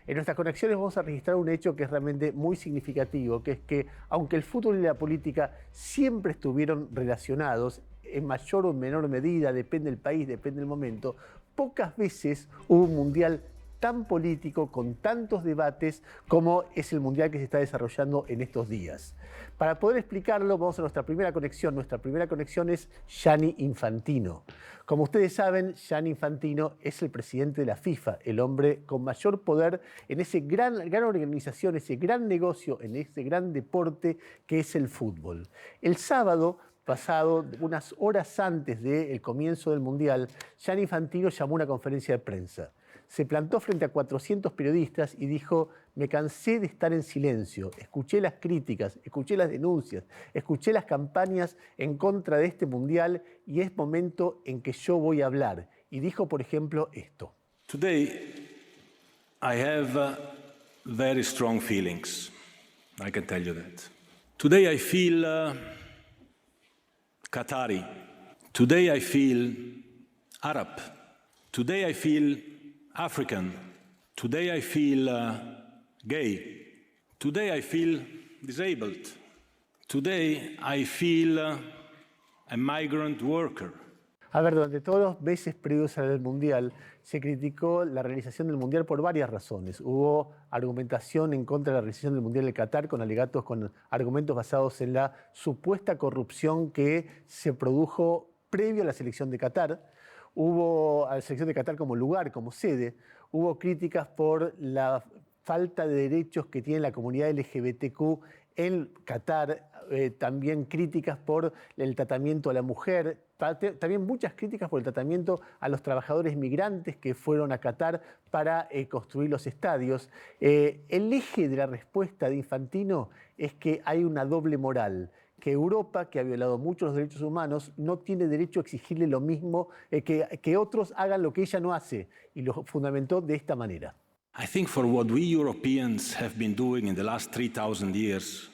En nuestras conexiones vamos a registrar un hecho que es realmente muy significativo, que es que aunque el fútbol y la política siempre estuvieron relacionados, en mayor o menor medida, depende del país, depende del momento, pocas veces hubo un mundial tan político, con tantos debates, como es el mundial que se está desarrollando en estos días. Para poder explicarlo, vamos a nuestra primera conexión. Nuestra primera conexión es Gianni Infantino. Como ustedes saben, Gianni Infantino es el presidente de la FIFA, el hombre con mayor poder en esa gran organización, ese gran negocio, en ese gran deporte que es el fútbol. El sábado pasado, unas horas antes del comienzo del Mundial, Gianni Infantino llamó a una conferencia de prensa. Se plantó frente a 400 periodistas y dijo: me cansé de estar en silencio, escuché las críticas, escuché las denuncias, escuché las campañas en contra de este mundial y es momento en que yo voy a hablar. Y dijo, por ejemplo, esto. Today, I have very strong feelings. I can tell you that. Today I feel Qatari. Today I feel Arab. Today I feel African. Today I feel gay. Today I feel disabled. Today I feel a migrant worker. A ver, durante todos los meses previos al Mundial se criticó la realización del Mundial por varias razones. Hubo argumentación en contra de la realización del Mundial de Qatar con alegatos, con argumentos basados en la supuesta corrupción que se produjo previo a la selección de Qatar. Hubo a la selección de Qatar como lugar, como sede. Hubo críticas por la falta de derechos que tiene la comunidad LGBTQ en Qatar, también críticas por el tratamiento a la mujer, también muchas críticas por el tratamiento a los trabajadores migrantes que fueron a Qatar para construir los estadios. El eje de la respuesta de Infantino es que hay una doble moral, que Europa, que ha violado muchos los derechos humanos, no tiene derecho a exigirle lo mismo, que otros hagan lo que ella no hace, y lo fundamentó de esta manera. I think for what we Europeans have been doing in the last 3,000 years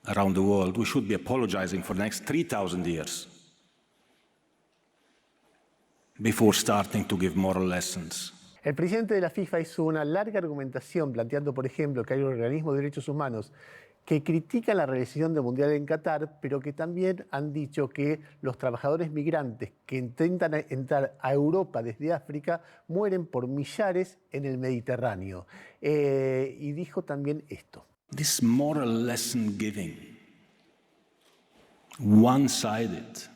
around the world, we should be apologizing for the next 3,000 years before starting to give moral lessons. El presidente de la FIFA hizo una larga argumentación planteando, por ejemplo, que hay organismos de derechos humanos que critican la realización del Mundial en Qatar, pero que también han dicho que los trabajadores migrantes que intentan entrar a Europa desde África mueren por millares en el Mediterráneo. Y dijo también esto. This moral lesson giving, one-sided,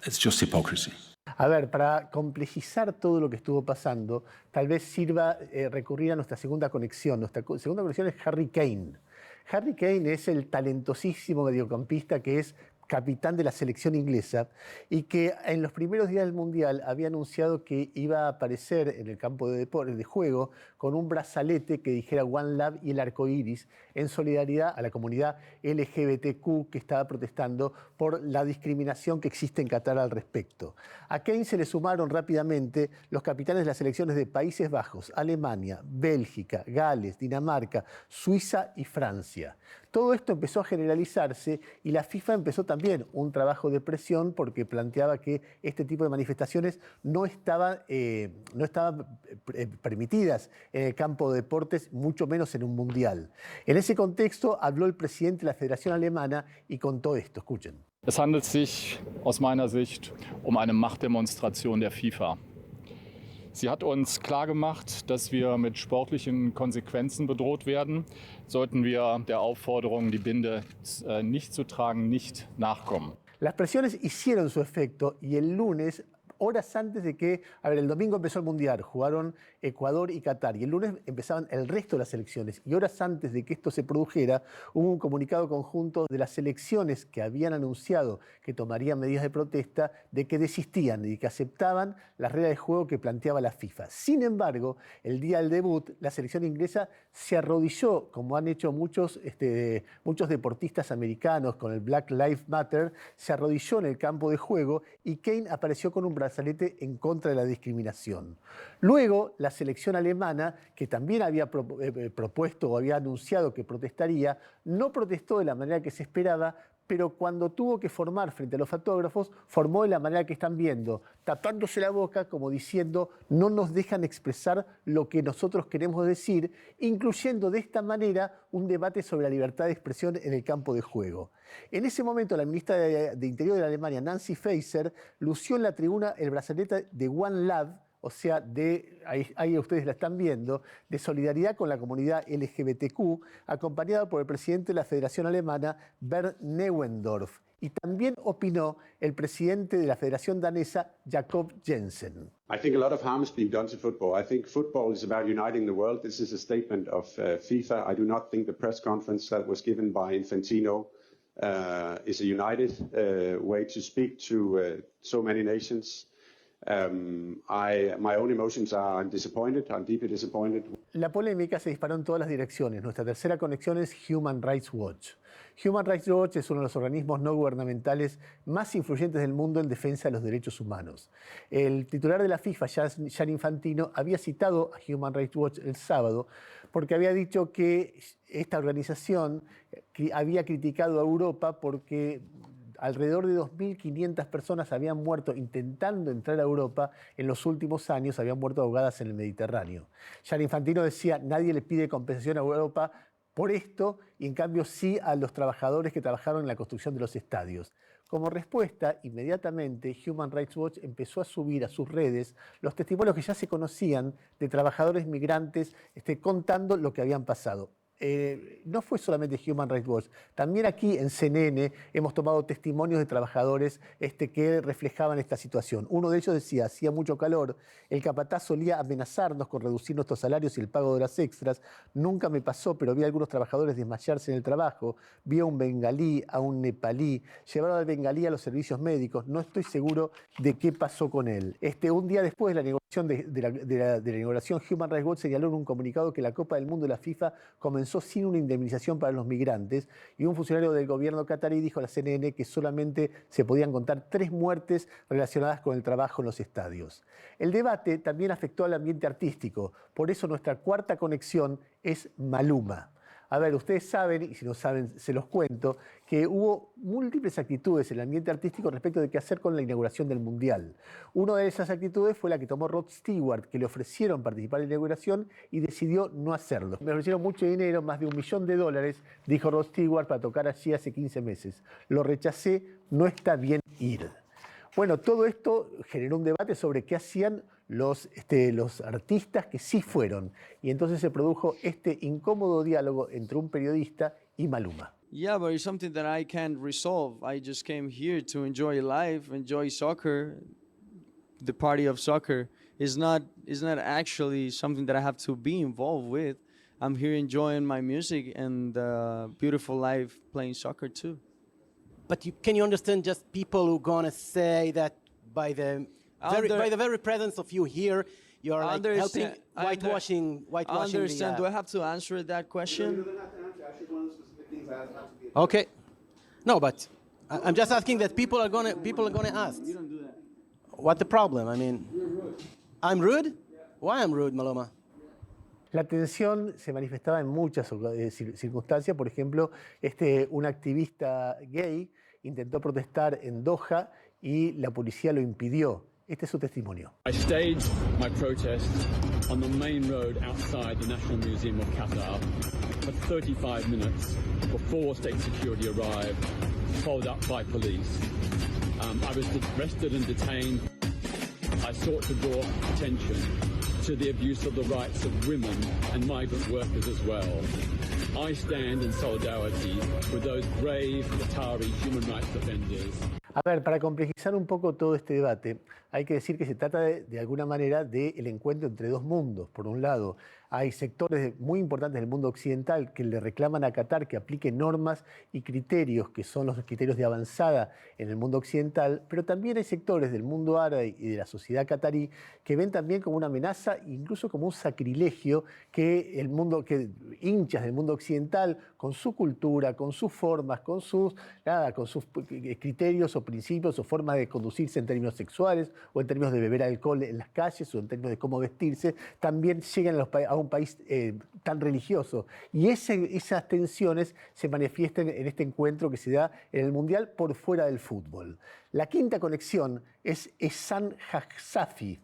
it's just hypocrisy. A ver, para complejizar todo lo que estuvo pasando, tal vez sirva recurrir a nuestra segunda conexión. Nuestra segunda conexión es Harry Kane. Harry Kane es el talentosísimo mediocampista que es capitán de la selección inglesa y que en los primeros días del Mundial había anunciado que iba a aparecer en el campo de juego con un brazalete que dijera One Love y el arco iris en solidaridad a la comunidad LGBTQ que estaba protestando por la discriminación que existe en Qatar al respecto. A Kane se le sumaron rápidamente los capitanes de las selecciones de Países Bajos, Alemania, Bélgica, Gales, Dinamarca, Suiza y Francia. Todo esto empezó a generalizarse y la FIFA empezó también un trabajo de presión porque planteaba que este tipo de manifestaciones no estaban permitidas en el campo de deportes, mucho menos en un mundial. En ese contexto habló el presidente de la Federación Alemana y contó esto. Escuchen. Es handelt sich aus meiner Sicht um eine Machtdemonstration der FIFA. Sie hat uns klargemacht, dass wir mit sportlichen Konsequenzen bedroht werden, sollten wir der Aufforderung, die Binde nicht zu tragen, nicht nachkommen. Las presiones hicieron su efecto y el lunes, horas antes de que, el domingo empezó el Mundial, jugaron Ecuador y Qatar, y el lunes empezaban el resto de las selecciones. Y horas antes de que esto se produjera, hubo un comunicado conjunto de las selecciones que habían anunciado que tomarían medidas de protesta, de que desistían y que aceptaban las reglas de juego que planteaba la FIFA. Sin embargo, el día del debut, la selección inglesa se arrodilló, como han hecho muchos deportistas americanos con el Black Lives Matter, se arrodilló en el campo de juego y Kane apareció con un brazalete en contra de la discriminación. Luego, la selección alemana, que también había propuesto o había anunciado que protestaría, no protestó de la manera que se esperaba, pero cuando tuvo que formar frente a los fotógrafos, formó de la manera que están viendo, tapándose la boca como diciendo no nos dejan expresar lo que nosotros queremos decir, incluyendo de esta manera un debate sobre la libertad de expresión en el campo de juego. En ese momento, la ministra de Interior de Alemania, Nancy Faeser, lució en la tribuna el brazalete de One Love, o sea, ahí ustedes la están viendo, de solidaridad con la comunidad LGBTQ, acompañada por el presidente de la Federación Alemana, Bernd Neuendorf. Y también opinó el presidente de la Federación Danesa, Jakob Jensen. I think a lot of harm is being done to football. I think football is about uniting the world. This is a statement of FIFA. I do not think the press conference that was given by Infantino is a united way to speak to so many nations. My own emotions are I'm disappointed, I'm deeply disappointed. La polémica se disparó en todas las direcciones. Nuestra tercera conexión es Human Rights Watch. Human Rights Watch es uno de los organismos no gubernamentales más influyentes del mundo en defensa de los derechos humanos. El titular de la FIFA, Gianni Infantino, había citado a Human Rights Watch el sábado porque había dicho que esta organización había criticado a Europa porque alrededor de 2.500 personas habían muerto intentando entrar a Europa en los últimos años, habían muerto ahogadas en el Mediterráneo. Gianni Infantino decía, nadie le pide compensación a Europa por esto, y en cambio sí a los trabajadores que trabajaron en la construcción de los estadios. Como respuesta, inmediatamente Human Rights Watch empezó a subir a sus redes los testimonios que ya se conocían de trabajadores migrantes contando lo que habían pasado. No fue solamente Human Rights Watch, también aquí en CNN hemos tomado testimonios de trabajadores que reflejaban esta situación. Uno de ellos decía, hacía mucho calor, el capataz solía amenazarnos con reducir nuestros salarios y el pago de horas extras. Nunca me pasó, pero vi a algunos trabajadores desmayarse en el trabajo. Vi a un bengalí, a un nepalí, llevaron al bengalí a los servicios médicos. No estoy seguro de qué pasó con él. Un día después de la negociación de la inauguración, Human Rights Watch señaló en un comunicado que la Copa del Mundo de la FIFA comenzó sin una indemnización para los migrantes, y un funcionario del gobierno catarí dijo a la CNN que solamente se podían contar 3 muertes relacionadas con el trabajo en los estadios. El debate también afectó al ambiente artístico, por eso nuestra cuarta conexión es Maluma. A ver, ustedes saben, y si no saben se los cuento, que hubo múltiples actitudes en el ambiente artístico respecto de qué hacer con la inauguración del Mundial. Una de esas actitudes fue la que tomó Rod Stewart, que le ofrecieron participar en la inauguración y decidió no hacerlo. Me ofrecieron mucho dinero, más de $1 millón, dijo Rod Stewart, para tocar allí hace 15 meses. Lo rechacé, no está bien ir. Bueno, todo esto generó un debate sobre qué hacían los artistas que sí fueron. Y entonces se produjo este incómodo diálogo entre un periodista y Maluma. Yeah, but it's something that I can't resolve. I just came here to enjoy life, enjoy soccer. The party of soccer is not actually something that I have to be involved with. I'm here enjoying my music and beautiful life playing soccer too. But can you understand just people who gonna say that by the very presence of you here, you are like helping whitewashing I understand. Do I have to answer that question? Okay. No, but I'm just asking that people are gonna ask. You don't do that. What the problem? I mean, I'm rude? Why I'm rude, Maluma? La tensión se manifestaba en muchas circunstancias. Por ejemplo, un activista gay intentó protestar en Doha y la policía lo impidió. Este es su testimonio. I staged my protest on the main road outside the National Museum of Qatar for 35 minutes before state security arrived, followed up by police. I was arrested and detained. I sought to draw attention to the abuse of the rights of women and migrant workers as well. I stand in solidarity with those brave Qatari human rights defenders. A ver, para complejizar un poco todo este debate, hay que decir que se trata de alguna manera del encuentro entre dos mundos. Por un lado, hay sectores muy importantes del mundo occidental que le reclaman a Qatar que aplique normas y criterios que son los criterios de avanzada en el mundo occidental, pero también hay sectores del mundo árabe y de la sociedad qatarí que ven también como una amenaza, incluso como un sacrilegio, que hinchas del mundo occidental, con su cultura, con sus formas, con sus criterios o o principios o formas de conducirse en términos sexuales o en términos de beber alcohol en las calles o en términos de cómo vestirse, también llegan a un país tan religioso. Y esas tensiones se manifiestan en este encuentro que se da en el Mundial por fuera del fútbol. La quinta conexión es Ehsan Haqsafi.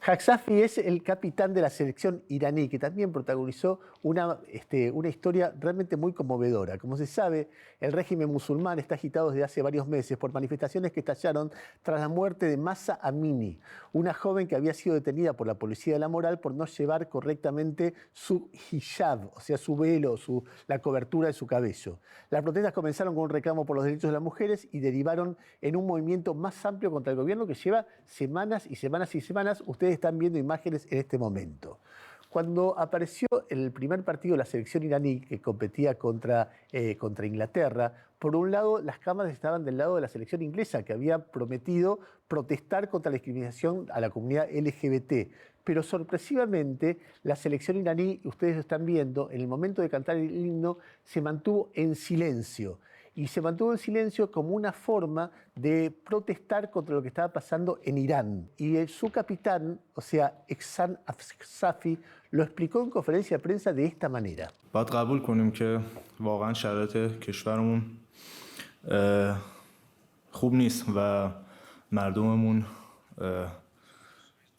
Haqsafi es el capitán de la selección iraní, que también protagonizó una historia realmente muy conmovedora. Como se sabe, el régimen musulmán está agitado desde hace varios meses por manifestaciones que estallaron tras la muerte de Mahsa Amini, una joven que había sido detenida por la policía de la moral por no llevar correctamente su hijab, o sea, su velo, la cobertura de su cabello. Las protestas comenzaron con un reclamo por los derechos de las mujeres y derivaron en un movimiento más amplio contra el gobierno que lleva semanas y semanas y semanas. Ustedes están viendo imágenes en este momento. Cuando apareció el primer partido de la selección iraní que competía contra Inglaterra, por un lado las cámaras estaban del lado de la selección inglesa, que había prometido protestar contra la discriminación a la comunidad LGBT. Pero sorpresivamente la selección iraní, ustedes lo están viendo, en el momento de cantar el himno se mantuvo en silencio. Y se mantuvo en silencio como una forma de protestar contra lo que estaba pasando en Irán. Y su capitán, o sea, Ehsan Haqsafi, lo explicó en conferencia de prensa de esta manera. باید قبول کنیم که واقعا شرایط کشورمون خوب نیست و مردممون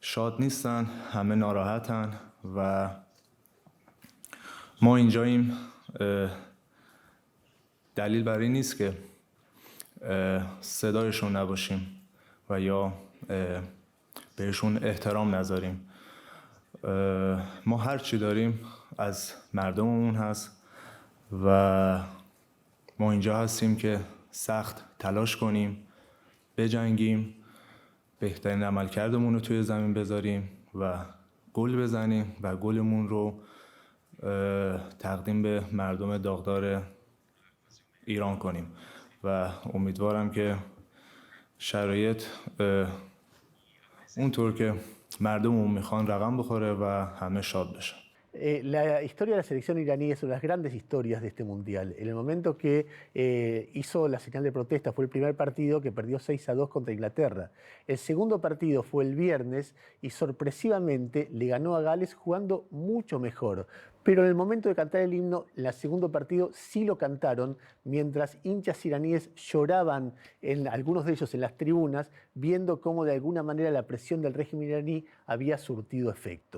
شاد نیستن، همه ناراحتن و ما اینجاییم. دلیل بر این نیست که صدایشون نباشیم و یا بهشون احترام نذاریم. ما هر چی داریم از مردممون هست و ما اینجا هستیم که سخت تلاش کنیم، بجنگیم، بهترین عملکردمون رو توی زمین بذاریم و گل بزنیم و گلمون رو تقدیم به مردم داغدار ایران کنیم و امیدوارم که شرایط اونطور که مردممون میخوان رقم بخوره و همه شاد بشن. La historia de la selección iraní es una de las grandes historias de este mundial. En el momento que hizo la señal de protesta fue el primer partido que perdió 6-2 contra Inglaterra. El segundo partido fue el viernes y sorpresivamente le ganó a Gales jugando mucho mejor. Pero en el momento de cantar el himno, el segundo partido sí lo cantaron, mientras hinchas iraníes lloraban, algunos de ellos en las tribunas, viendo cómo de alguna manera la presión del régimen iraní había surtido efecto.